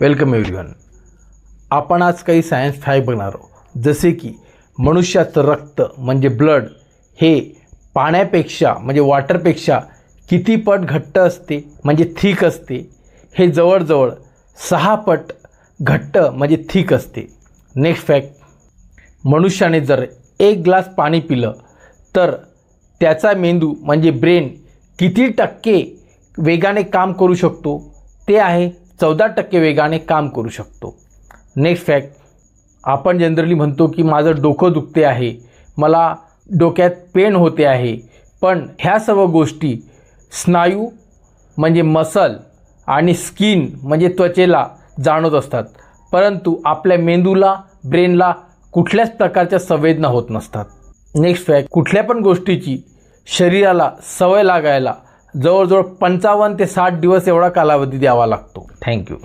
Welcome everyone. आपण आज काही सायन्स फॅक्ट बघणार आहोत. जसे की मनुष्याचं रक्त म्हणजे ब्लड हे पाण्यापेक्षा म्हणजे वॉटरपेक्षा किती पट घट्ट असते म्हणजे थिक असते. हे जवळजवळ 6 पट घट्ट म्हणजे थिक असते. नेक्स्ट फॅक्ट, मनुष्याने जर 1 ग्लास पाणी पिलं तर त्याचा मेंदू म्हणजे ब्रेन किती टक्के वेगाने काम करू शकतो? ते आहे 14% वेगाने काम करू शकतो. नेक्स्ट फॅक्ट, आपण जनरली म्हणतो की माझं डोकं दुखते आहे, मला डोक्यात पेन होते आहे, पण ह्या सर्व गोष्टी स्नायू म्हणजे मसल आणि स्किन म्हणजे त्वचेला जाणवत असतात, परंतु आपल्या मेंदूला ब्रेनला कुठल्याच प्रकारच्या संवेदना होत नसतात. नेक्स्ट फॅक्ट, कुठल्या पण गोष्टीची शरीराला सवय लागायला जवळजवळ 55 ते 60 दिवस एवढा कालावधी द्यावा लागतो. थँक्यू.